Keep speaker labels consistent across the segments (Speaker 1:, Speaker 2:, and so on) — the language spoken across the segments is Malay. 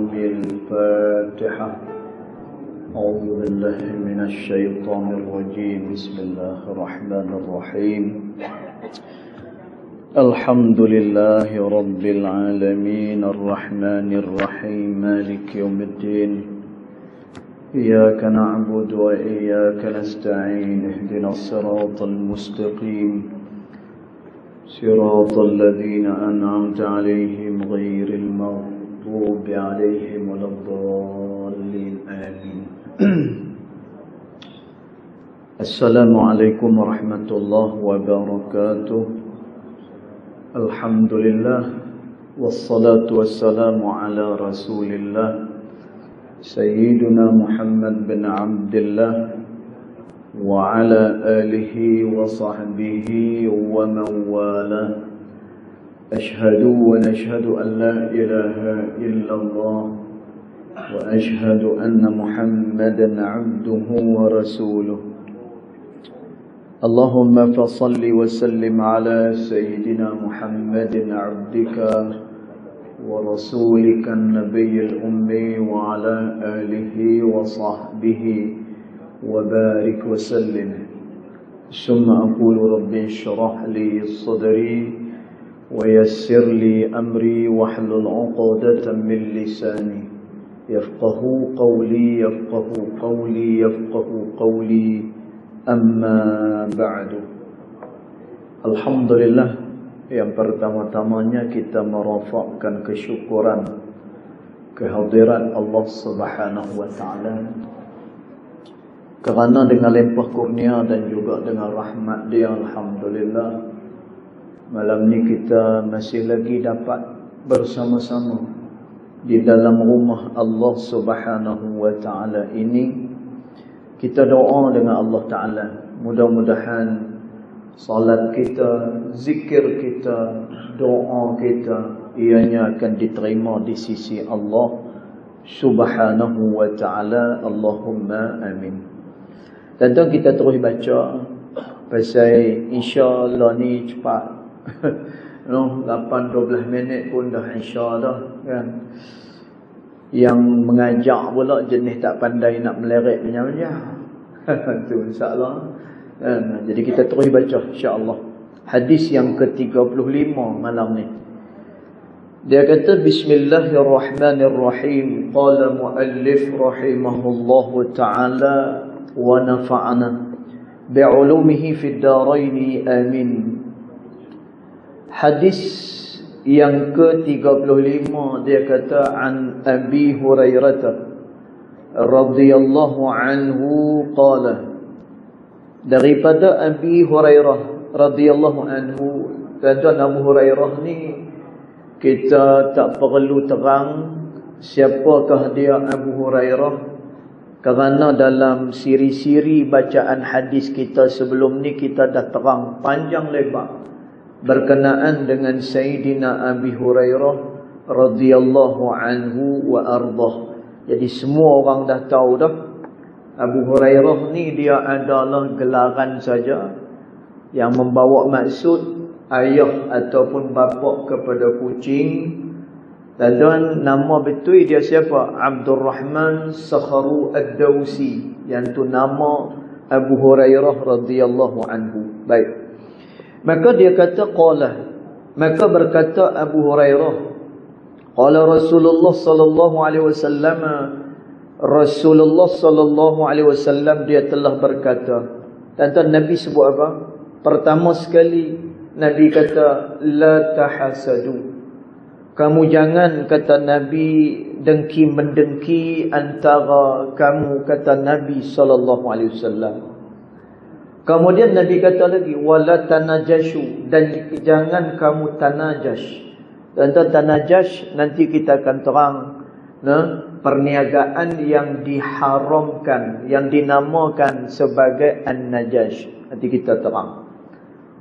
Speaker 1: الفاتحة. أعوذ بالله من الشيطان الرجيم. بسم الله الرحمن الرحيم. الحمد لله رب العالمين الرحمن الرحيم مالك يوم الدين. إياك نعبد وإياك نستعين. اهدنا الصراط المستقيم صراط الذين أنعمت عليهم غير المغضوب عليهم ولا الضالين آمين. السلام عليكم ورحمة الله وبركاته. الحمد لله والصلاة والسلام على رسول الله سيدنا محمد بن عبد الله وعلى آله وصحبه ومن والاه. أشهد ونشهد أن لا إله إلا الله وأشهد أن محمدا عبده ورسوله. اللهم فصل وسلم على سيدنا محمد عبدك ورسولك النبي الأمي وعلى آله وصحبه وبارك وسلم. ثم أقول رب اشرح لي صدري ويسر لي أمري واحلل عقدة من لساني يفقه قولي أما بعد. Alhamdulillah, yang pertama-tamanya kita merafakkan kesyukuran kehadiran Allah Subhanahu wa taala, kerana dengan limpah kurnia dan juga dengan rahmat Dia, alhamdulillah, malam ni kita masih lagi dapat bersama-sama di dalam rumah Allah Subhanahu wa taala ini. Kita doa dengan Allah Ta'ala, mudah-mudahan salat kita, zikir kita, doa kita, ianya akan diterima di sisi Allah Subhanahu wa Ta'ala. Allahumma amin. Dan kita terus baca pasal insya-Allah ni cepat. 8-12 minit pun dah insya dah kan. Yang mengajak pula jenis tak pandai nak meleret banyak-banyak. Tu insya-Allah. Jadi kita terus baca insya-Allah. Hadis yang ke-35 malam ni. Dia kata bismillahirrahmanirrahim. Qala muallif rahimahullahu ta'ala wa nafa'ana bi'ulumihi fid darain amin. Hadis yang ke-35 dia kata an Abi Hurairah radhiyallahu anhu qala, daripada Abi Hurairah radhiyallahu anhu. Tuan-tuan, Abu Hurairah ni kita tak perlu terang siapakah dia Abu Hurairah, kerana dalam siri-siri bacaan hadis kita sebelum ni kita dah terang panjang lebar berkenaan dengan Sayyidina Abi Hurairah radhiyallahu anhu wa ardah. Jadi semua orang dah tahu dah Abu Hurairah ni dia adalah gelaran saja yang membawa maksud ayah ataupun bapa kepada kucing. Dan nama betul dia siapa? Abdul Rahman Sakharu Ad-Dawsi, yang tu nama Abu Hurairah radhiyallahu anhu. Baik. Maka dia kata qala, maka berkata Abu Hurairah, qala Rasulullah sallallahu alaihi wasallam, Rasulullah sallallahu alaihi wasallam dia telah berkata. Tuan-tuan, Nabi sebut apa? Pertama sekali Nabi kata la tahasadu. Kamu jangan, kata Nabi, dengki mendengki antara kamu, kata Nabi sallallahu alaihi wasallam. Kemudian Nabi kata lagi wala tanajashu, dan jangan kamu tanajash. Dan tanajash nanti kita akan terang, perniagaan yang diharamkan, yang dinamakan sebagai an-najash. Nanti kita terang.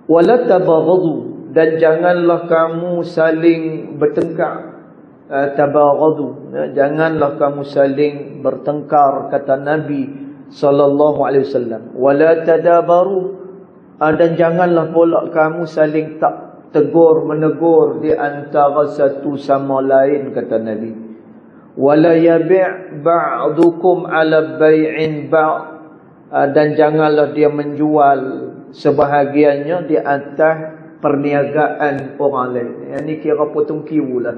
Speaker 1: Wala tabaghadu, dan janganlah kamu saling bertengkar. Tabaghadu, janganlah kamu saling bertengkar, kata Nabi sallallahu alaihi wasallam. Wala tadabaru, dan janganlah pula kamu saling tak tegur menegur di antara satu sama lain, kata Nabi. Wala yabi' ba'dukum 'ala bai'in ba'd. Dan janganlah dia menjual sebahagiannya di atas perniagaan orang lain. Yang ni kira potong kiu lah.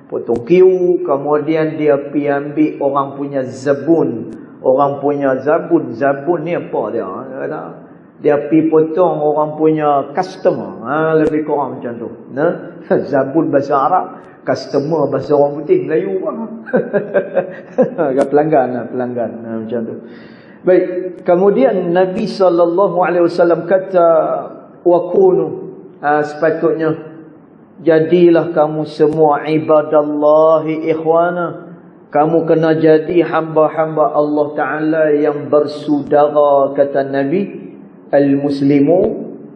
Speaker 1: Potong kiu, kemudian dia pergi ambil orang punya zabun. Orang punya zabun. Zabun ni apa dia? Dia pergi potong orang punya customer. Lebih kurang macam tu. Zabun bahasa Arab, customer bahasa orang putih, Melayu lah. Pelanggan macam tu. Baik, kemudian Nabi SAW kata, wakunu, sepatutnya jadilah kamu semua ibadallahi ikhwana. Kamu kena jadi hamba-hamba Allah Ta'ala yang bersaudara, kata Nabi. Al-muslimu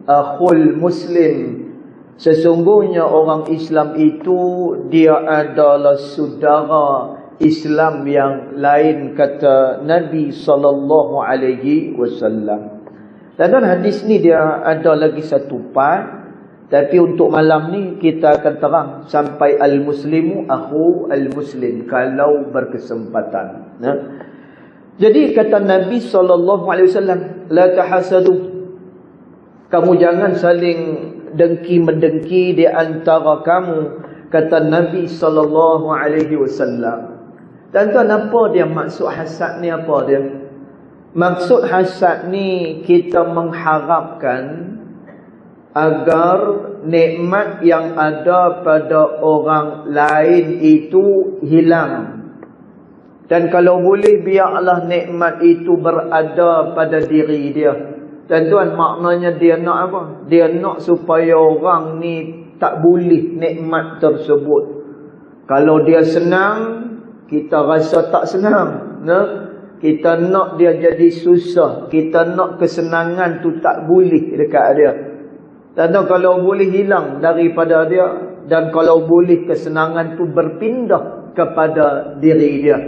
Speaker 1: akhul muslim. Sesungguhnya orang Islam itu dia adalah saudara Islam yang lain, kata Nabi SAW. Dan dalam hadis ni dia ada lagi satu part, tapi untuk malam ni kita akan terang sampai al-muslimu akhu al-muslim kalau berkesempatan. Jadi kata Nabi SAW, la tahasadu, kamu jangan saling dengki-mendengki di antara kamu, kata Nabi SAW. Dan tuan, apa dia maksud hasad ni? Apa dia? Maksud hasad ni kita mengharapkan agar nikmat yang ada pada orang lain itu hilang. Dan kalau boleh biarlah nikmat itu berada pada diri dia. Dan tuan, maknanya dia nak apa? Dia nak supaya orang ni tak boleh nikmat tersebut. Kalau dia senang, kita rasa tak senang. Kita nak dia jadi susah. Kita nak kesenangan tu tak boleh dekat dia. Dan kalau boleh hilang daripada dia, dan kalau boleh kesenangan tu berpindah kepada diri dia.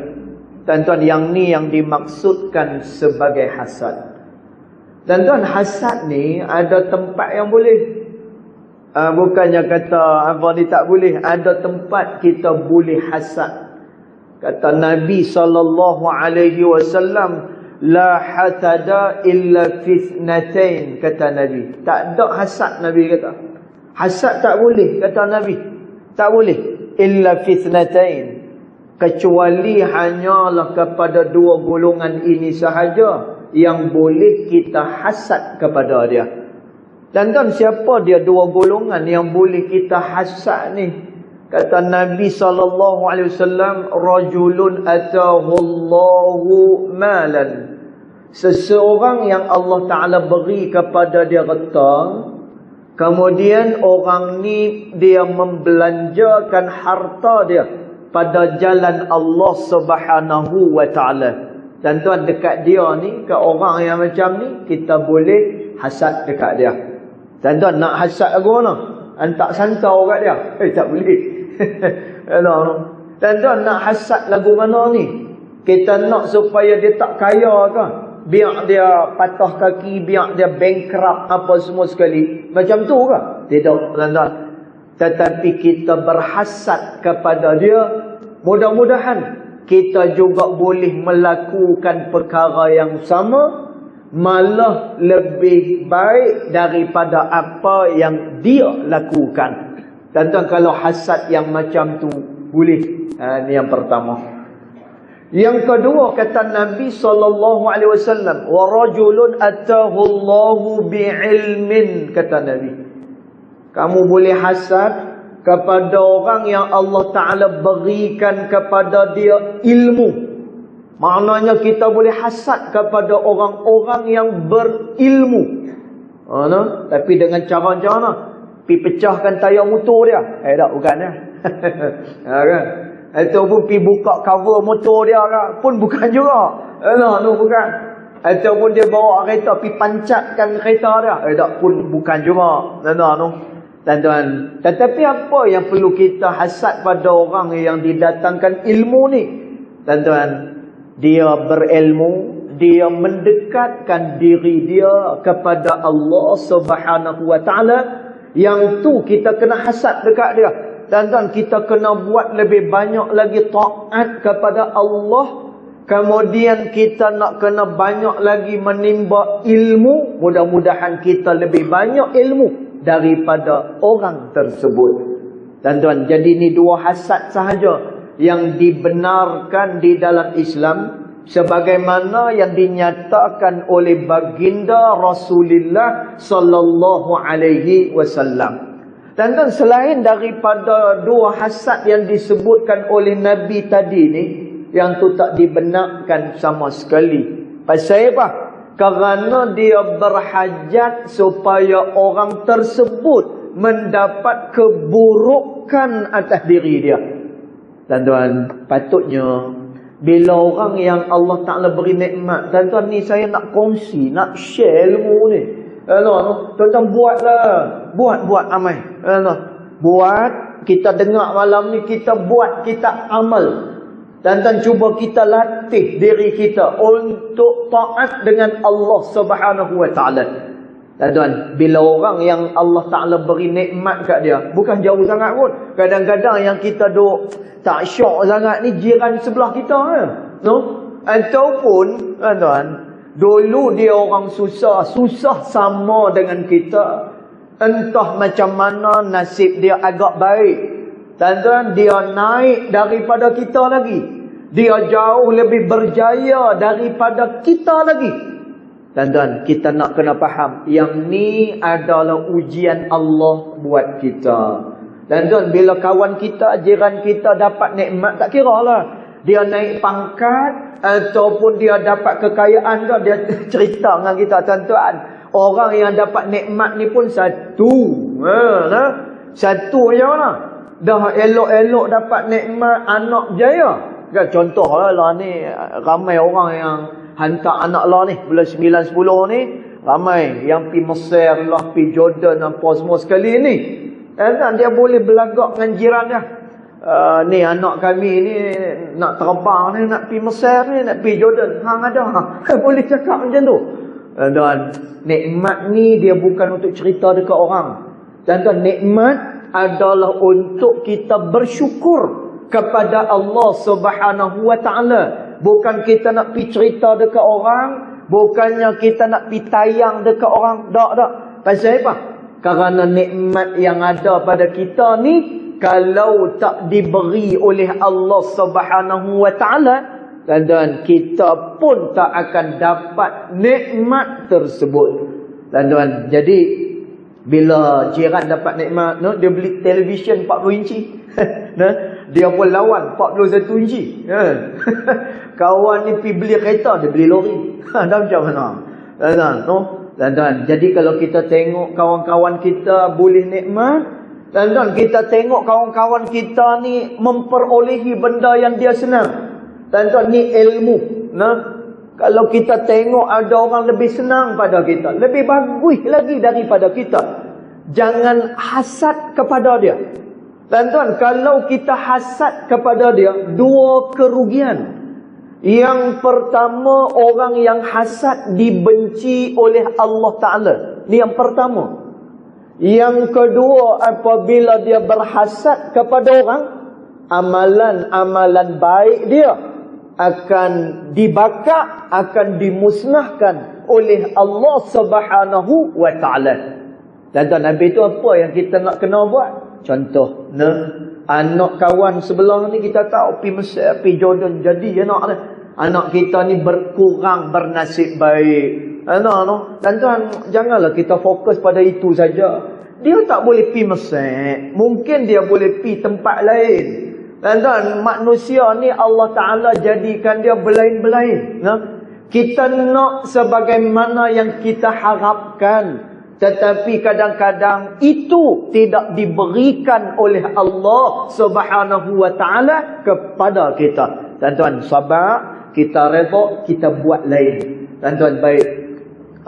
Speaker 1: Tuan-tuan, yang ni yang dimaksudkan sebagai hasad. Dan tuan, hasad ni ada tempat yang boleh. Bukannya kata apa ni tak boleh. Ada tempat kita boleh hasad. Kata Nabi SAW, la hasada illa fitnatain, kata Nabi. Tak ada hasad, Nabi kata. Hasad tak boleh, kata Nabi. Tak boleh. Illa fitnatain. Kecuali hanyalah kepada dua golongan ini sahaja yang boleh kita hasad kepada dia. Dan siapa dia dua golongan yang boleh kita hasad ni? Kata Nabi SAW, rajulun atahu Allahu malan. Seseorang yang Allah Ta'ala beri kepada dia harta, kemudian orang ni dia membelanjakan harta dia pada jalan Allah Subhanahu wa Ta'ala. Dan tuan, dekat dia ni, ke orang yang macam ni, kita boleh hasad dekat dia. Dan tuan, nak hasad aku mana? Antak santau kat dia? Tak boleh. Dan tuan, nak hasad lagu mana ni? Kita nak supaya dia tak kaya ke? Biar dia patah kaki, biar dia bankrupt apa semua sekali. Macam tu ke? Tidak, tuan-tuan. Tetapi kita berhasad kepada dia, mudah-mudahan kita juga boleh melakukan perkara yang sama, malah lebih baik daripada apa yang dia lakukan. Dan tuan, kalau hasad yang macam tu boleh. Ini yang pertama. Yang kedua, kata Nabi SAW, wa rajulun atahu Allahu bi'ilmin, kata Nabi. Kamu boleh hasad kepada orang yang Allah Ta'ala berikan kepada dia ilmu. Maknanya kita boleh hasad kepada orang-orang yang berilmu. Tapi dengan cara macam mana? Pergi pecahkan tayar motor dia. Tak, bukan dia. Kan? Ataupun pergi buka cover motor dia pun bukan juga. Bukan. Ataupun dia bawa kereta, pergi pancatkan kereta dia. Tak, pun bukan juga. Tuan-tuan, tetapi apa yang perlu kita hasad pada orang yang didatangkan ilmu ni? Tuan-tuan, dia berilmu, dia mendekatkan diri dia kepada Allah Subhanahu wa Ta'ala. Yang tu kita kena hasad dekat dia. Tuan-tuan, kita kena buat lebih banyak lagi taat kepada Allah. Kemudian kita nak kena banyak lagi menimba ilmu. Mudah-mudahan kita lebih banyak ilmu daripada orang tersebut. Tuan-tuan, jadi ni dua hasad sahaja yang dibenarkan di dalam Islam, sebagaimana yang dinyatakan oleh baginda Rasulullah sallallahu alaihi wasallam. Tuan-tuan, selain daripada dua hasad yang disebutkan oleh Nabi tadi ni, yang tu tak dibenarkan sama sekali. Pasal apa? Kerana dia berhajat supaya orang tersebut mendapat keburukan atas diri dia. Tuan-tuan, patutnya bila orang yang Allah Ta'ala beri nikmat, tuan-tuan, ni saya nak kongsi, nak share ilmu ni. Tuan-tuan, buatlah. Buat amai. Buat, kita dengar malam ni, kita buat, kita amal. Tuan-tuan, cuba kita latih diri kita untuk taat dengan Allah Subhanahu Wa Ta'ala. Tuan-tuan, bila orang yang Allah Ta'ala beri nikmat kat dia, bukan jauh sangat pun. Kadang-kadang yang kita duk tak syok sangat ni, jiran sebelah kita. Ataupun, tuan-tuan, dulu dia orang susah sama dengan kita. Entah macam mana nasib dia agak baik. Tuan-tuan, dia naik daripada kita lagi. Dia jauh lebih berjaya daripada kita lagi. Tuan-tuan, kita nak kena faham, yang ni adalah ujian Allah buat kita. Tuan-tuan, bila kawan kita, jiran kita dapat nikmat, tak kira lah dia naik pangkat ataupun dia dapat kekayaan ke, dia cerita dengan kita. Tuan-tuan, orang yang dapat nikmat ni pun satu. Satu je lah. Dah elok-elok dapat nikmat anak berjaya. Kan contohlah ni, ramai orang yang hantar anak lah ni, bulan 9-10 ni, ramai yang pergi Mesir lah, pergi Jordan, apa semua sekali ni. Dan dia boleh belagak dengan jiran dia. Ni anak kami ni nak terbang ni, nak pergi Mesir ni, nak pergi Jordan. Hang ada. Boleh cakap macam tu. Dan nikmat ni dia bukan untuk cerita dekat orang. Dan nikmat adalah untuk kita bersyukur kepada Allah Subhanahu Wa Ta'ala. Bukan kita nak pergi cerita dekat orang, bukannya kita nak pergi tayang dekat orang. Tak. Pasal apa? Kerana nikmat yang ada pada kita ni, kalau tak diberi oleh Allah Subhanahu Wa Ta'ala, dan kita pun tak akan dapat nikmat tersebut. Dan jadi bila jiran dapat nikmat, dia beli televisyen 40 inci. Dia pun lawan 41 inci. Kawan ni pergi beli kereta, dia beli lori. Dah macam mana? Dan jadi kalau kita tengok kawan-kawan kita boleh nikmat, dan kita tengok kawan-kawan kita ni memperolehi benda yang dia senang. Dan ni ilmu. Kalau kita tengok ada orang lebih senang pada kita, lebih bagus lagi daripada kita, jangan hasad kepada dia. Tuan-tuan, kalau kita hasad kepada dia, dua kerugian. Yang pertama, orang yang hasad dibenci oleh Allah Ta'ala. Ini yang pertama. Yang kedua, apabila dia berhasad kepada orang, amalan-amalan baik dia akan dibakar, akan dimusnahkan oleh Allah Subhanahu Wa Ta'ala. Dan Nabi itu apa yang kita nak kena buat? Contoh, anak kawan sebelah ni kita tahu pergi Mesir, pergi Jordan, jadi anak kita ni berkurang bernasib baik. Dan janganlah kita fokus pada itu saja. Dia tak boleh pergi Mesir, mungkin dia boleh pergi tempat lain. Dan manusia ni Allah Ta'ala jadikan dia belain-belain. Kita nak sebagaimana yang kita harapkan, tetapi kadang-kadang itu tidak diberikan oleh Allah Subhanahu Wa Ta'ala kepada kita. Tuan-tuan, sabar, kita redha, kita buat lain. Tuan-tuan, baik.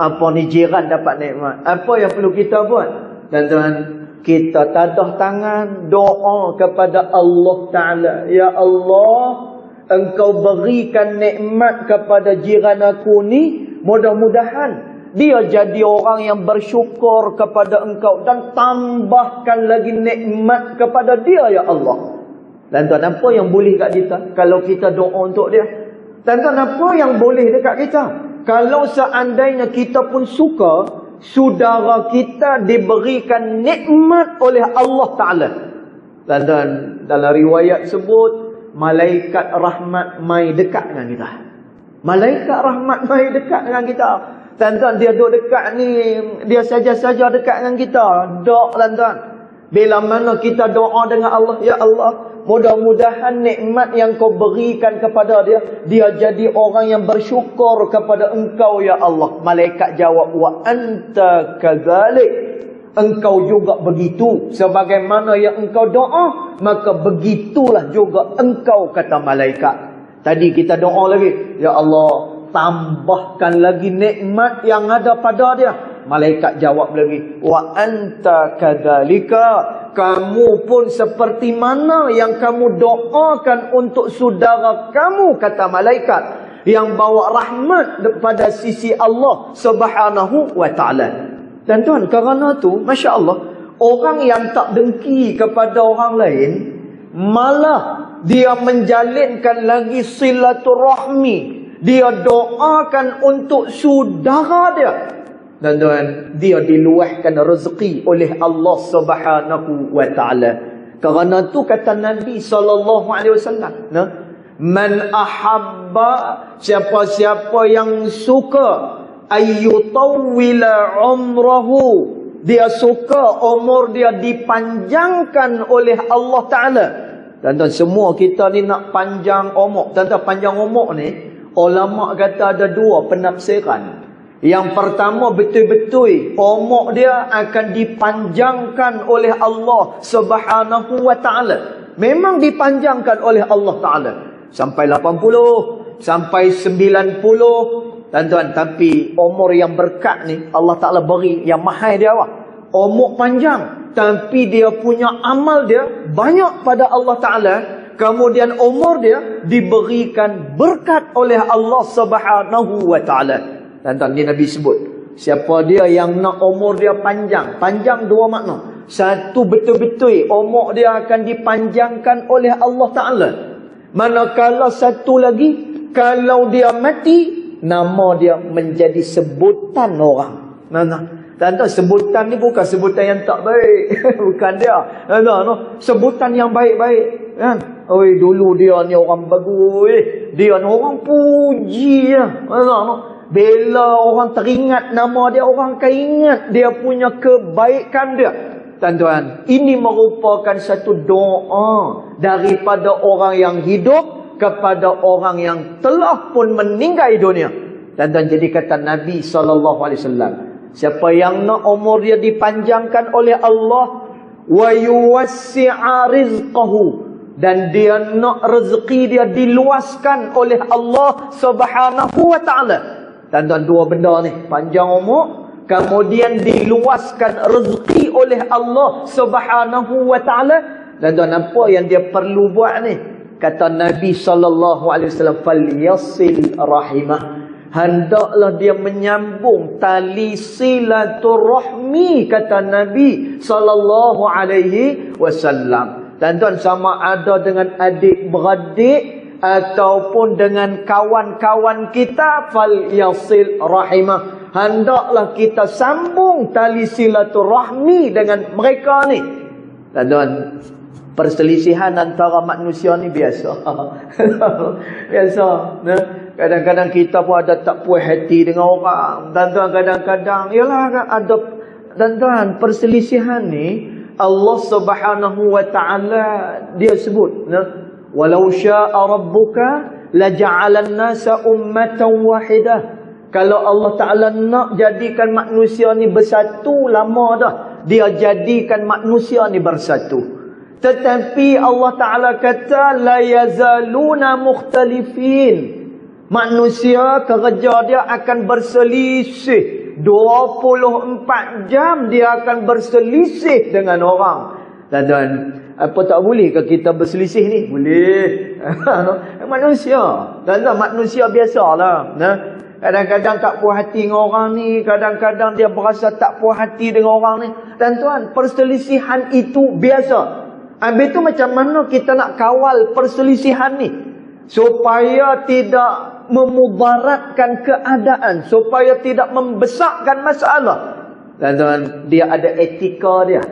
Speaker 1: Apa ni jiran dapat nikmat, apa yang perlu kita buat? Tuan-tuan, kita tadah tangan, doa kepada Allah Ta'ala. Ya Allah, Engkau berikan nikmat kepada jiran aku ni, mudah-mudahan dia jadi orang yang bersyukur kepada engkau dan tambahkan lagi nikmat kepada dia ya Allah. Tuan-tuan, apa yang boleh kat kita kalau kita doa untuk dia? Tuan-tuan, apa yang boleh dekat kita? Kalau seandainya kita pun suka saudara kita diberikan nikmat oleh Allah Ta'ala. Tuan-tuan, dalam riwayat sebut malaikat rahmat mai dekat dengan kita. Malaikat rahmat mai dekat dengan kita. Tuan-tuan, dia duduk dekat ni, dia saja-saja dekat dengan kita. Dok, tuan-tuan. Bila mana kita doa dengan Allah, ya Allah, mudah-mudahan nikmat yang kau berikan kepada dia, dia jadi orang yang bersyukur kepada engkau ya Allah. Malaikat jawab, wa anta kadzalik. Engkau juga begitu. Sebagaimana yang engkau doa, maka begitulah juga engkau, kata malaikat. Tadi kita doa lagi, ya Allah, tambahkan lagi nikmat yang ada pada dia. Malaikat jawab lagi, wa anta kadzalika, kamu pun seperti mana yang kamu doakan untuk saudara kamu, kata malaikat, yang bawa rahmat daripada sisi Allah Subhanahu wa taala. Dan tuan, kerana tu, masya-Allah, orang yang tak dengki kepada orang lain, malah dia menjalinkan lagi silaturahmi. Dia doakan untuk saudara dia. Dan tuan, dia diluahkan rezeki oleh Allah Subhanahu wa taala. Kerana tu kata Nabi SAW, man ahabba, siapa-siapa yang suka ayyutawwila umrahu, dia suka umur dia dipanjangkan oleh Allah Ta'ala. Tuan-tuan, semua kita ni nak panjang umur. Tuan-tuan, panjang umur ni, ulama kata ada dua penafsiran. Yang pertama, betul-betul umur dia akan dipanjangkan oleh Allah Subhanahu wa taala. Memang dipanjangkan oleh Allah Taala sampai 80, sampai 90. Tuan-tuan, tapi umur yang berkat ni Allah Taala beri yang mahal dia apa? Umur panjang, tapi dia punya amal dia banyak pada Allah Taala. Kemudian umur dia diberikan berkat oleh Allah Subhanahu wa taala. Tuan-tuan, ni Nabi sebut, siapa dia yang nak umur dia panjang. Panjang dua makna. Satu, betul-betul umur dia akan dipanjangkan oleh Allah Ta'ala. Manakala satu lagi, kalau dia mati, nama dia menjadi sebutan orang. Tuan-tuan, sebutan ni bukan sebutan yang tak baik. Bukan dia. Sebutan yang baik-baik. Kan? Oi, dulu dia ni orang bagus. Dia ni orang puji. Bila orang teringat nama dia, orang akan ingat dia punya kebaikan dia. Tuan-tuan, ini merupakan satu doa daripada orang yang hidup kepada orang yang telah pun meninggal dunia. Tuan-tuan, jadi kata Nabi SAW, siapa yang nak umur dia dipanjangkan oleh Allah, wa yuwassi'a rizqahu, dan dia nak rezeki dia diluaskan oleh Allah Subhanahu wa taala. Tuan-tuan, dua benda ni, panjang umur, kemudian diluaskan rezeki oleh Allah Subhanahu wa taala. Dan tuan, apa yang dia perlu buat ni? Kata Nabi SAW, falyasil rahimah, hendaklah dia menyambung tali silaturahmi, kata Nabi SAW. Dan tuan, sama ada dengan adik-beradik ataupun dengan kawan-kawan kita, fal yasil rahimah, hendaklah kita sambung tali silaturahmi dengan mereka ni. Dan perselisihan antara manusia ni biasa. Biasa. Kadang-kadang kita pun ada tak puas hati dengan orang. Dan kadang-kadang yalah ada. Dan perselisihan ni Allah Subhanahu wa taala dia sebut, walau syaa rabbuka laja'alan nasa ummatan wahidah. Kalau Allah Ta'ala nak jadikan manusia ni bersatu, lama dah dia jadikan manusia ni bersatu. Tetapi Allah Ta'ala kata la yazaluna mukhtalifin, manusia kerja dia akan berselisih 24 jam, dia akan berselisih dengan orang. Dan apa tak boleh ke kita berselisih ni? Boleh. Manusia. Dan manusia biasalah. Kadang-kadang tak puas hati dengan orang ni, kadang-kadang dia berasa tak puas hati dengan orang ni. Dan tuan, perselisihan itu biasa. Habis itu macam mana kita nak kawal perselisihan ni supaya tidak memudaratkan keadaan, supaya tidak membesarkan masalah. Dan tuan, dia ada etika dia.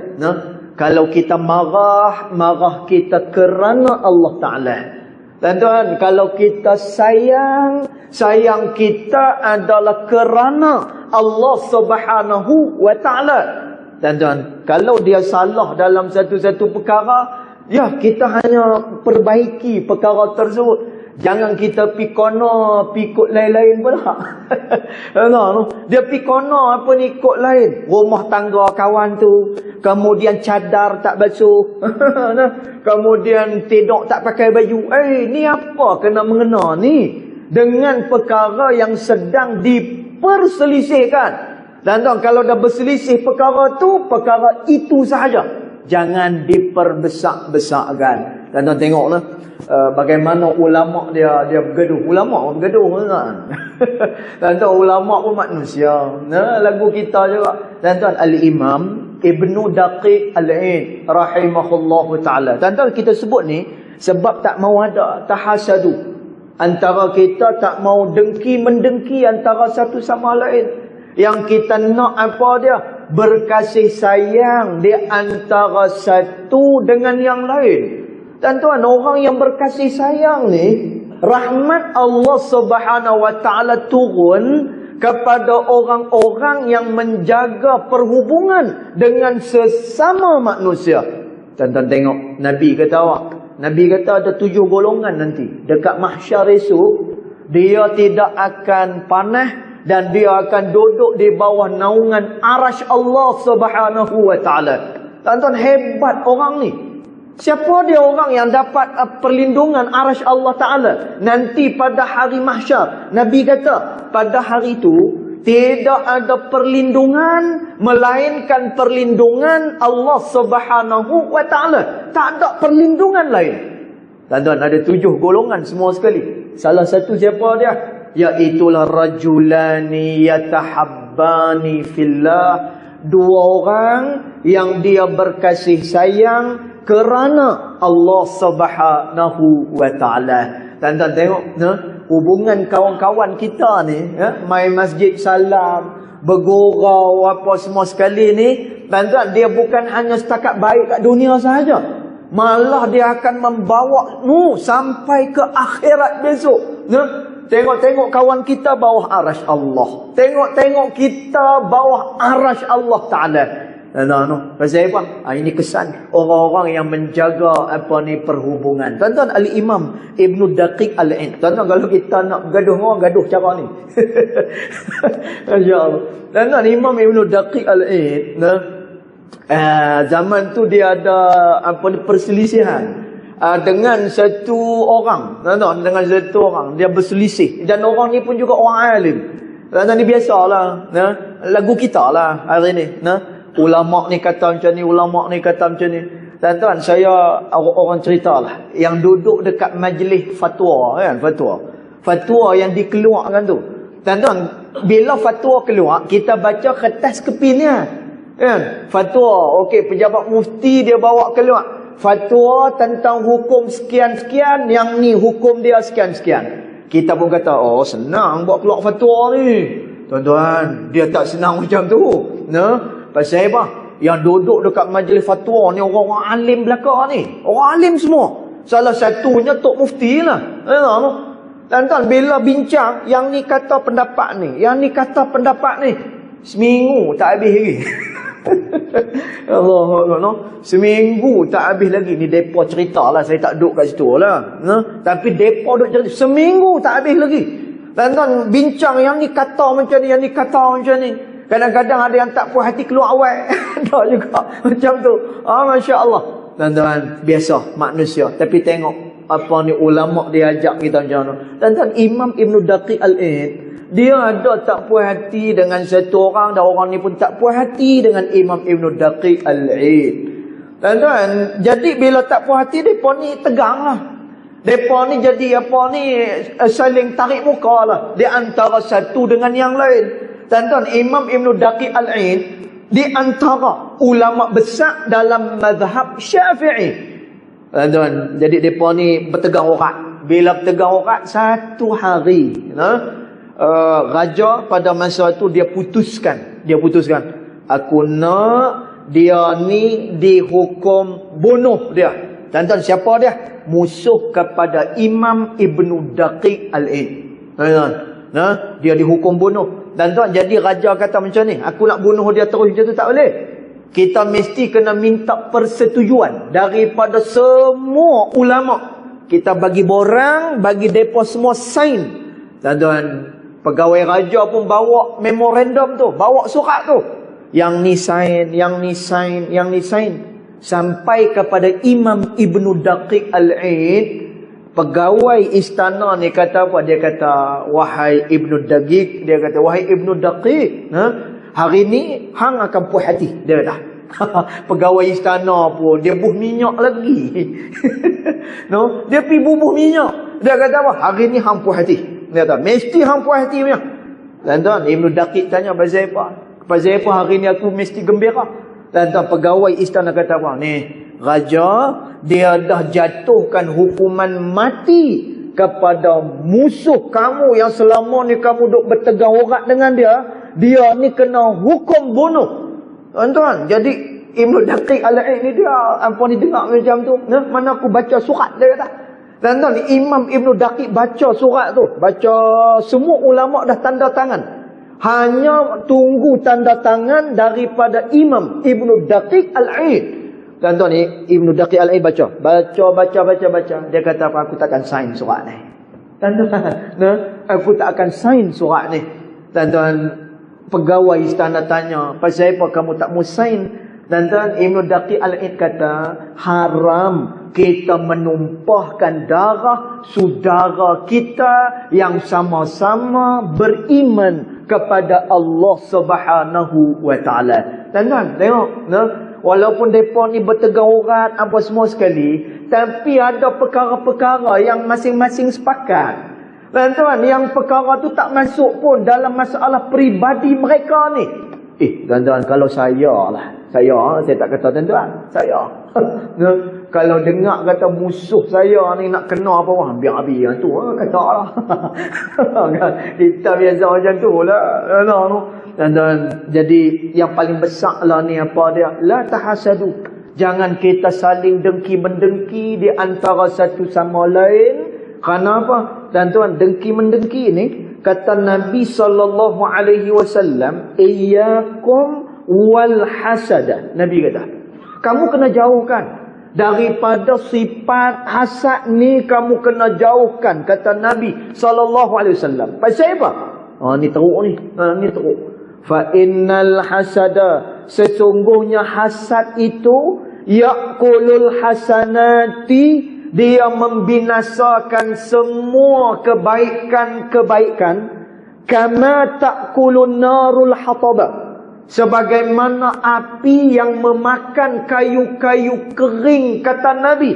Speaker 1: Kalau kita marah kita kerana Allah Ta'ala. Dan tuan, kalau kita sayang kita adalah kerana Allah Subhanahu wa Ta'ala. Dan tuan, kalau dia salah dalam satu-satu perkara, ya kita hanya perbaiki perkara tersebut. Jangan kita pikono pikut lain-lain pula. Dia pikono apa ni ikut lain. Rumah tangga kawan tu, kemudian cadar tak basuh. Kemudian tidur tak pakai baju. Ni apa kena mengena ni dengan perkara yang sedang diperselisihkan. Dan tuan, kalau dah berselisih perkara itu sahaja. Jangan diperbesar-besarkan. Dan tuan tengoklah bagaimana ulama dia bergaduh. Ulama bergaduh kan. Dan tuan, ulama pun manusia. Lagu kita juga. Dan tuan, Al-Imam Ibnu Daqiq Al-Aid rahimahullahu ta'ala. Dan tuan, kita sebut ni sebab tak mau ada tahasadu antara kita, tak mau dengki-mendengki antara satu sama lain. Yang kita nak apa dia? Berkasih sayang di antara satu dengan yang lain. Dan tuan, orang yang berkasih sayang ni, rahmat Allah Subhanahu wa Ta'ala turun kepada orang-orang yang menjaga perhubungan dengan sesama manusia. Dan tuan tengok, Nabi kata awak, Nabi kata ada 7 golongan nanti dekat mahsyar esok. Dia tidak akan panah dan dia akan duduk di bawah naungan arasy Allah Subhanahu wa Ta'ala. Tuan-tuan, hebat orang ni. Siapa dia orang yang dapat perlindungan arasy Allah Ta'ala nanti pada hari mahsyar? Nabi kata pada hari itu tidak ada perlindungan melainkan perlindungan Allah Subhanahu wa Ta'ala. Tak ada perlindungan lain. Tuan-tuan, ada 7 golongan semua sekali. Salah satu siapa dia? Iaitulah rajulani yatahabbani fillah. 2 orang yang dia berkasih sayang kerana Allah Subhanahu wa Ta'ala. Tuan-tuan tengok, hubungan kawan-kawan kita ni, main masjid salam, bergurau apa semua sekali ni, tuan-tuan, dia bukan hanya setakat baik kat dunia sahaja, malah dia akan membawa sampai ke akhirat besok. Tengok-tengok kawan kita bawah arasy Allah. Tengok-tengok kita bawah arasy Allah Ta'ala. Pasal apa? Ini kesan orang-orang yang menjaga perhubungan. Tuan-tuan, Al-Imam Ibnu Daqiq Al-Aid. Tuan-tuan, kalau kita nak gaduh orang, gaduh cara ni. Masya-Allah. Tuan-tuan, Imam Ibnu Daqiq Al-Aid, zaman tu dia ada perselisihan dengan satu orang. Tuan-tuan, dengan satu orang dia berselisih, dan orang ni pun juga orang alim. Tuan-tuan, ni biasalah, lagu kita lah hari ni. Ulama ni kata macam ni, ulama ni kata macam ni. Tuan-tuan, saya orang ceritalah yang duduk dekat majlis fatwa kan, fatwa yang dikeluarkan tu. Tuan-tuan, bila fatwa keluar, kita baca kertas kepinnya kan. Fatwa, okey, pejabat mufti dia bawa keluar fatwa tentang hukum sekian-sekian, yang ni hukum dia sekian-sekian. Kita pun kata, oh senang buat keluar fatwa ni. Tuan-tuan, dia tak senang macam tu. Pasal apa? Yang duduk dekat majlis fatwa ni orang-orang alim belaka ni. Orang alim semua. Salah satunya Tok Mufti lah. Tuan-tuan, bila bincang, yang ni kata pendapat ni, yang ni kata pendapat ni, seminggu tak habis lagi. Allah, seminggu tak habis lagi. Ni depa cerita lah, saya tak duduk kat situ lah. Tapi depa duduk cerita, seminggu tak habis lagi. Tuan-tuan, bincang yang ni kata macam ni, yang ni kata macam ni. Kadang-kadang ada yang tak puas hati keluar awal. Ada juga macam tu. Masya Allah. Tuan-tuan, biasa manusia. Tapi tengok apa ni ulama dia ajak kita macam mana. Tuan-tuan, Imam Ibnu Daqiq Al-Aid, dia ada tak puas hati dengan satu orang, dan orang ni pun tak puas hati dengan Imam Ibnu Daqiq Al-Aid. Tuan-tuan, jadi bila tak puas hati, mereka ni tegang lah. Depa ni jadi apa ni, saling tarik muka lah di antara satu dengan yang lain. Tuan-tuan, Imam Ibn Daqiq Al-Aid di antara ulama besar dalam mazhab Syafi'i. Tuan-tuan, jadi depa ni bertegang orat. Bila bertegang orat satu hari, raja pada masa tu dia putuskan, aku nak dia ni dihukum bunuh dia. Tuan-tuan, siapa dia? Musuh kepada Imam Ibn Daqiq Al-Aid. Tuan-tuan, dia dihukum bunuh. Tuan-tuan, jadi raja kata macam ni, aku nak bunuh dia terus macam tu tak boleh. Kita mesti kena minta persetujuan daripada semua ulama. Kita bagi borang, bagi depa semua sign. Tuan-tuan, pegawai raja pun bawa memorandum tu, bawa surat tu. Yang ni sign, yang ni sign, yang ni sign. Sampai kepada Imam Ibn Daqiq Al-Aid, pegawai istana ni kata apa? Dia kata, wahai Ibn Daqiq, dia kata, wahai Ibn Daqiq, hari ni hang akan puas hati. Dia kata, pegawai istana pun dia buh minyak lagi. Dia pergi bubuh minyak. Dia kata apa? Hari ni hang puas hati. Dia kata, mesti hang puas hati punya. Tuan-tuan, Ibn Daqiq tanya, pasal apa? Pasal apa hari ni aku mesti gembira? Tuan-tuan, pegawai istana kata apa? Ni, raja, dia dah jatuhkan hukuman mati kepada musuh kamu yang selama ni kamu duk bertegang orat dengan dia. Dia ni kena hukum bunuh. Tuan-tuan, jadi Ibn Daqiq Al-Aid ni dia apa ni dengar macam tu, mana aku baca surat dia kata. Tuan-tuan, Imam Ibn Daqiq baca surat tu, baca semua ulama dah tanda tangan. Hanya tunggu tanda tangan daripada Imam Ibn Daqiq Al-Aid. Tuan-tuan, Ibn Daqiq Al-Aid baca. Dia kata apa? Aku takkan sign surat ni. Tuan-tuan, aku tak akan sign surat ni. Tuan-tuan, pegawai istana tanya, pasal apa kamu tak mau sign? Tuan-tuan, Ibn Daqiq Al-Aid kata, haram kita menumpahkan darah saudara kita yang sama-sama beriman kepada Allah Subhanahu wa taala. Tuan-tuan, tengok, walaupun depa ni bertegang orat apa semua sekali, tapi ada perkara-perkara yang masing-masing sepakat. Tuan-tuan, yang perkara tu tak masuk pun dalam masalah peribadi mereka ni. Tuan-tuan, kalau saya tak kata tuan-tuan, saya. Kalau dengar kata musuh saya ni nak kena apa, biar habis yang tu, kata lah. Kita biasa macam tu lah. Tuan-tuan, jadi yang paling besar lah ni apa dia? La tahasadu. Jangan kita saling dengki-mendengki di antara satu sama lain. Kerana apa? Tuan-tuan, dengki-mendengki ni, kata Nabi SAW, iyyakum wal hasada. Nabi kata, kamu kena jauhkan daripada sifat hasad ni, kamu kena jauhkan, kata Nabi SAW. Pasal apa? Ni teruk ni. Ni teruk. Fa innal hasada, sesungguhnya hasad itu yaqulul hasanati, dia membinasakan semua kebaikan-kebaikan. Kama ta'kulun narul hataba, sebagaimana api yang memakan kayu-kayu kering, kata Nabi.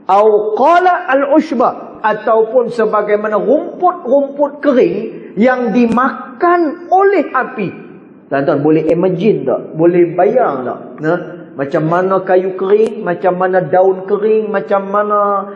Speaker 1: Au qala al-ushba, ataupun sebagaimana rumput-rumput kering yang dimakan oleh api. Tuan-tuan, boleh imagine tak? Boleh bayang tak? Macam mana kayu kering, macam mana daun kering, macam mana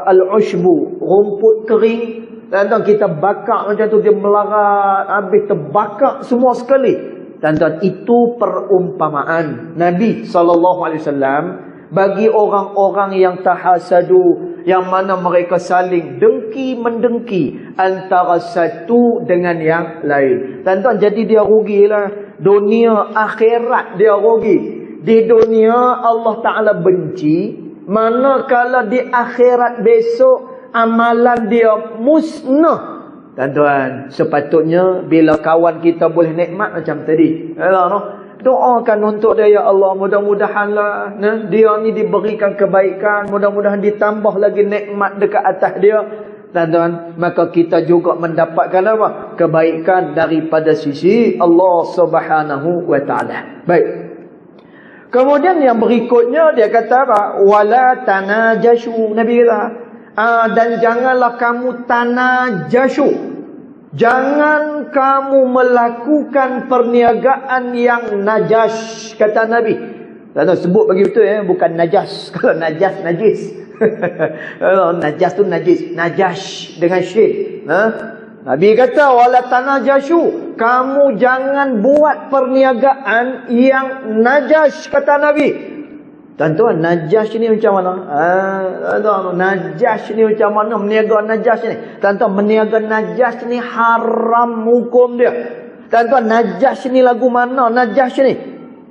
Speaker 1: al-ushbu, rumput kering. Tuan-tuan, kita bakar macam tu, dia melarat, habis terbakar semua sekali. Tuan-tuan, itu perumpamaan Nabi SAW bagi orang-orang yang tahasadu, yang mana mereka saling dengki-mendengki antara satu dengan yang lain. Tuan-tuan, jadi dia rugilah. Dunia akhirat dia rugi. Di dunia Allah Ta'ala benci, manakala di akhirat besok amalan dia musnah. Tuan-tuan, sepatutnya bila kawan kita boleh nikmat macam tadi, doakan untuk dia, ya Allah, mudah-mudahanlah dia ni diberikan kebaikan, mudah-mudahan ditambah lagi nikmat dekat atas dia. Tuan-tuan, maka kita juga mendapatkan apa? Kebaikan daripada sisi Allah Subhanahu wa Ta'ala. Baik. Kemudian yang berikutnya dia kata apa? Wala tanajashu. Nabi kata, Dan janganlah kamu tanajashu. Jangan kamu melakukan perniagaan yang najas, kata Nabi. Tak sebut begitu ya, bukan najas. Kalau najas, najis. Kalau najas tu najis, najas dengan syin. Nabi kata wala tanajashu. Kamu jangan buat perniagaan yang najas, kata Nabi. Tuan-tuan, najas ni macam mana? Najas ni macam mana? Meniaga najas ni. Tuan-tuan, meniaga najas ni haram hukum dia. Tuan-tuan, najas ni lagu mana? Najas ni.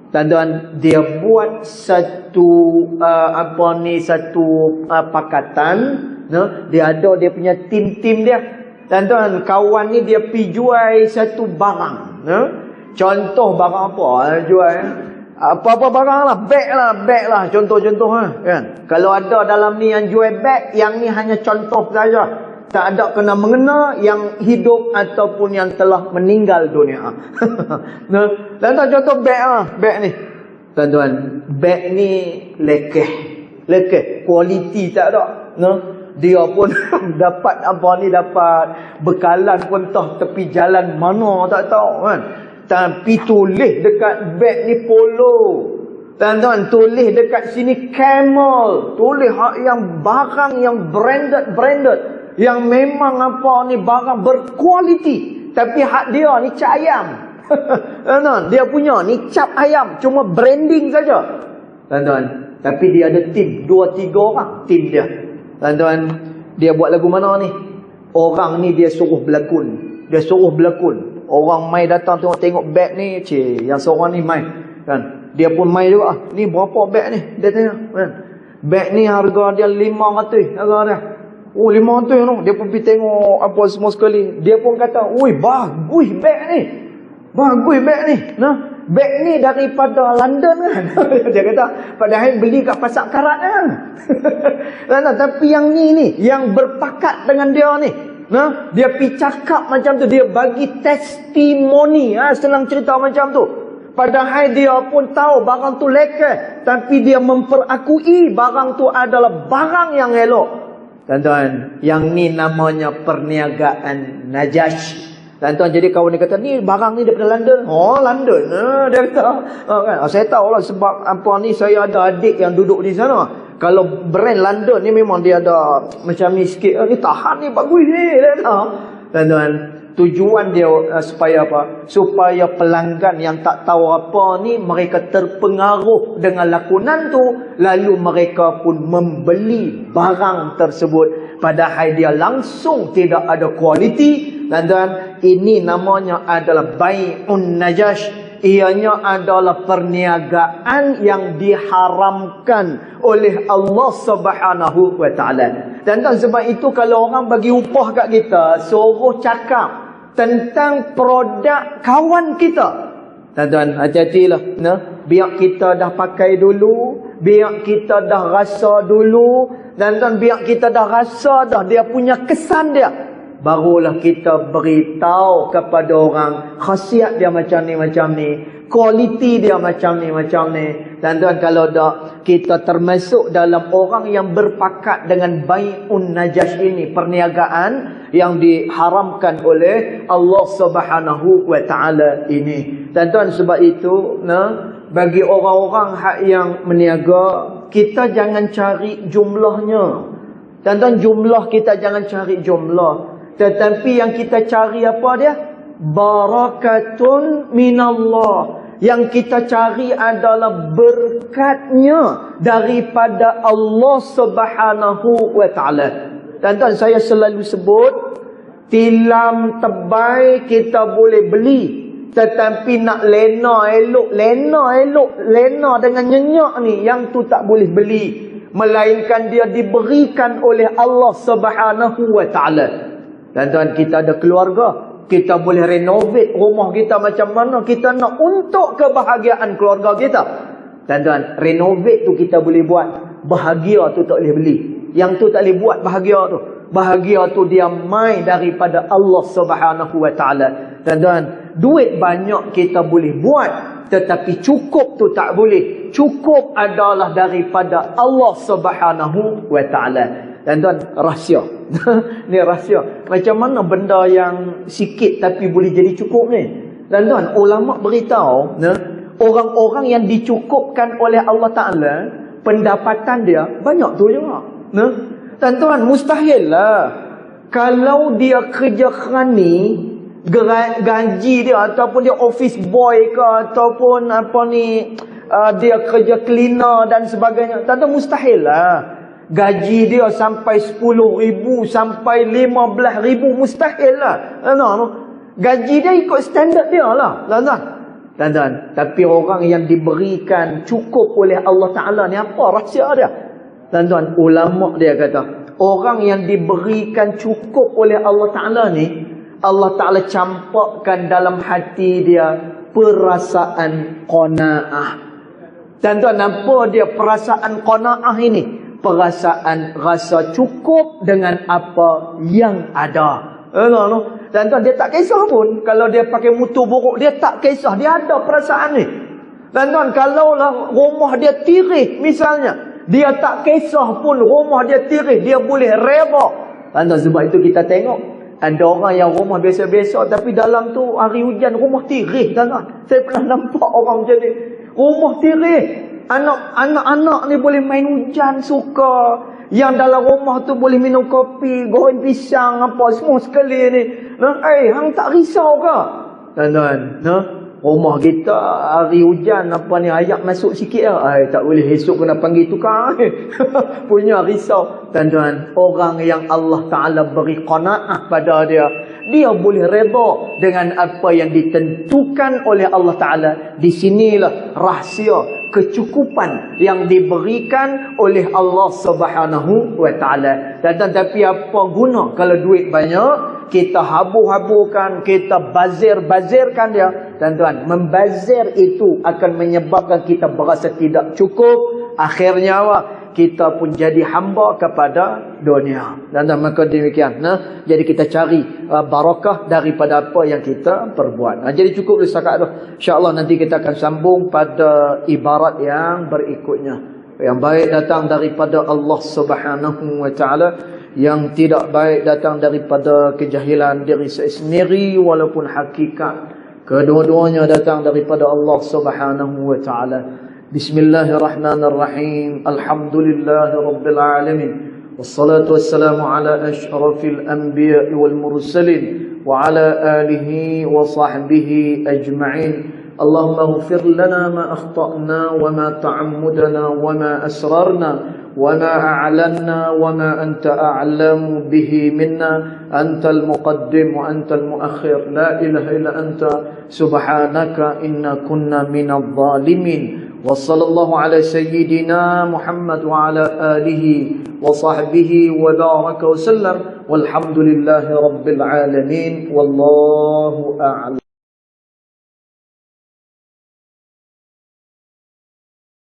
Speaker 1: Tuan-tuan, dia buat satu pakatan. Dia ada dia punya tim-tim dia. Tuan-tuan, kawan ni dia pergi jual satu barang. Contoh barang apa jual? Apa-apa barang lah, beg lah, contoh-contoh kan. Kalau ada dalam ni yang jual beg, yang ni hanya contoh saja. Tak ada kena mengena yang hidup ataupun yang telah meninggal dunia. Tuan-tuan, contoh beg lah, beg ni. Tuan-tuan, beg ni lekeh, kualiti tak ada. Dia pun dapat dapat bekalan pun entah tepi jalan mana tak tahu kan. Tapi tulis dekat beg ni Polo. Tuan-tuan, tulis dekat sini Camel. Tulis yang barang yang branded. Yang memang barang berkualiti. Tapi hak dia ni cap ayam. Tuan-tuan, dia punya ni cap ayam. Cuma branding saja. Tuan-tuan, tapi dia ada tim. 2-3 orang tim dia. Tuan-tuan, dia buat lagu mana ni? Orang ni dia suruh berlakon. Orang mai datang tengok beg ni, yang seorang ni mai kan. Dia pun mai juga. Ni berapa beg ni? Dia tanya kan. Beg ni harga dia 500 harga dia. Oh 500 tu. Dia pun pergi tengok apa semua sekali. Dia pun kata, "Oi, bagus beg ni. Bagus beg ni." Beg ni daripada London kan. Dia kata, padahal beli kat pasar karat kan. Tapi yang ni yang berpakat dengan dia ni. Dia pergi cakap macam tu. Dia bagi testimoni. Senang cerita macam tu. Padahal dia pun tahu barang tu lekeh. Tapi dia memperakui barang tu adalah barang yang elok. Tuan-tuan, yang ni namanya perniagaan najas. Tuan-tuan, jadi kawan dia kata, ni barang ni daripada London. Oh, London. Dia kata, kan? Saya tahulah sebab ni saya ada adik yang duduk di sana. Kalau brand London ni memang dia ada macam ni sikit. Ni tahan ni, bagus ni. Dia kata. Tuan-tuan, tujuan dia supaya apa? Supaya pelanggan yang tak tahu apa ni, mereka terpengaruh dengan lakonan tu. Lalu mereka pun membeli barang tersebut. Padahal dia langsung tidak ada kualiti. Tuan-tuan, ini namanya adalah bai'un najash. Ianya adalah perniagaan yang diharamkan oleh Allah Subhanahu wa taala. Dan sebab itu kalau orang bagi upah kat kita, suruh cakap tentang produk kawan kita. Tuan-tuan, hati-hatilah. Biar kita dah pakai dulu, biar kita dah rasa dulu, dan biar kita dah rasa dah dia punya kesan dia. Barulah kita beritahu kepada orang khasiat dia macam ni, kualiti dia macam ni. Tuan-tuan, kalau dah kita termasuk dalam orang yang berpakat dengan bai'un najas ini, perniagaan yang diharamkan oleh Allah Subhanahu wa taala ini. Tuan-tuan, sebab itu bagi orang-orang yang meniaga, kita jangan cari jumlahnya. Tuan-tuan, jumlah kita jangan cari jumlah. Tetapi yang kita cari apa dia? Barakatun minallah. Yang kita cari adalah berkatnya daripada Allah Subhanahu wa taala. Tuan-tuan, saya selalu sebut, tilam tebal kita boleh beli. Tetapi nak lena dengan nyenyak ni, yang tu tak boleh beli. Melainkan dia diberikan oleh Allah Subhanahu wa taala. Tuan-tuan, kita ada keluarga. Kita boleh renovate rumah kita macam mana kita nak untuk kebahagiaan keluarga kita. Tuan-tuan, renovate tu kita boleh buat. Bahagia tu tak boleh beli. Yang tu tak boleh buat bahagia tu. Bahagia tu dia mai daripada Allah Subhanahu wa taala. Tuan-tuan, duit banyak kita boleh buat. Tetapi cukup tu tak boleh. Cukup adalah daripada Allah Subhanahu wa taala. Tuan-tuan, rahsia. Ni rahsia. Macam mana benda yang sikit tapi boleh jadi cukup ni? Tuan-tuan, ulama beritahu, orang-orang yang dicukupkan oleh Allah Ta'ala, pendapatan dia banyak tu juga. Tuan-tuan, mustahil lah kalau dia kerja kerani, gaji dia ataupun dia office boy ke ataupun dia kerja cleaner dan sebagainya, tuan-tuan, mustahil lah gaji dia sampai 10,000 sampai 15,000, mustahil lah. Gaji dia ikut standard dia lah, tuan-tuan. Tapi orang yang diberikan cukup oleh Allah Ta'ala ni, apa rahsia dia? Tuan-tuan, ulama dia kata, orang yang diberikan cukup oleh Allah Ta'ala ni, Allah Ta'ala campakkan dalam hati dia perasaan qanaah. Tuan-tuan, apa dia perasaan qanaah ini? Perasaan rasa cukup dengan apa yang ada. Tuan-tuan, dia tak kisah pun kalau dia pakai mutu buruk, dia tak kisah, dia ada perasaan ni. Tuan-tuan, kalaulah rumah dia tirih misalnya, dia tak kisah pun rumah dia tirih, dia boleh reda. Tuan-tuan, sebab itu kita tengok ada orang yang rumah biasa-biasa tapi dalam tu hari hujan rumah tirih, tuan-tuan. Saya pernah nampak orang macam ni. Rumah tirih. Anak-anak ni boleh main hujan suka. Yang dalam rumah tu boleh minum kopi, goreng pisang, apa semua sekali ni. Hang tak risau ke? Tuan-tuan, rumah kita hari hujan ayak masuk sikit lah. Tak boleh, esok kena panggil tukang. Punya risau. Tuan-tuan, orang yang Allah Ta'ala beri qanaah pada dia, dia boleh reda dengan apa yang ditentukan oleh Allah Ta'ala. Di sinilah rahsia kecukupan yang diberikan oleh Allah Subhanahu wa Ta'ala. Tuan-tuan, tapi apa guna kalau duit banyak, kita habur-haburkan, kita bazir-bazirkan dia? Tuan-tuan, membazir itu akan menyebabkan kita berasa tidak cukup. Akhirnya kita pun jadi hamba kepada dunia. Dan maka demikian. Jadi kita cari barakah daripada apa yang kita perbuat. Jadi cukup setakat tu. InsyaAllah nanti kita akan sambung pada ibarat yang berikutnya. Yang baik datang daripada Allah Subhanahu wa Ta'ala. Yang tidak baik datang daripada kejahilan diri saya sendiri walaupun hakikat kedua-duanya datang daripada Allah Subhanahu wa Ta'ala. Bismillahirrahmanirrahim. Alhamdulillahirabbil alamin. Wassalatu wassalamu ala asyrafil anbiya'i wal mursalin wa ala alihi wa sahbihi ajma'in. Allahumma ighfir lana ma akhta'na wa ma ta'ammudna wa ma asrarna وما أعلنا وما أنت أعلم به منا أنت المقدم وأنت المؤخر لا إله إلا أنت سبحانك إنا كنا من الظالمين وصلى الله على سيدنا محمد وعلى آله وصحبه وبارك وسلم والحمد لله رب العالمين والله أعلم.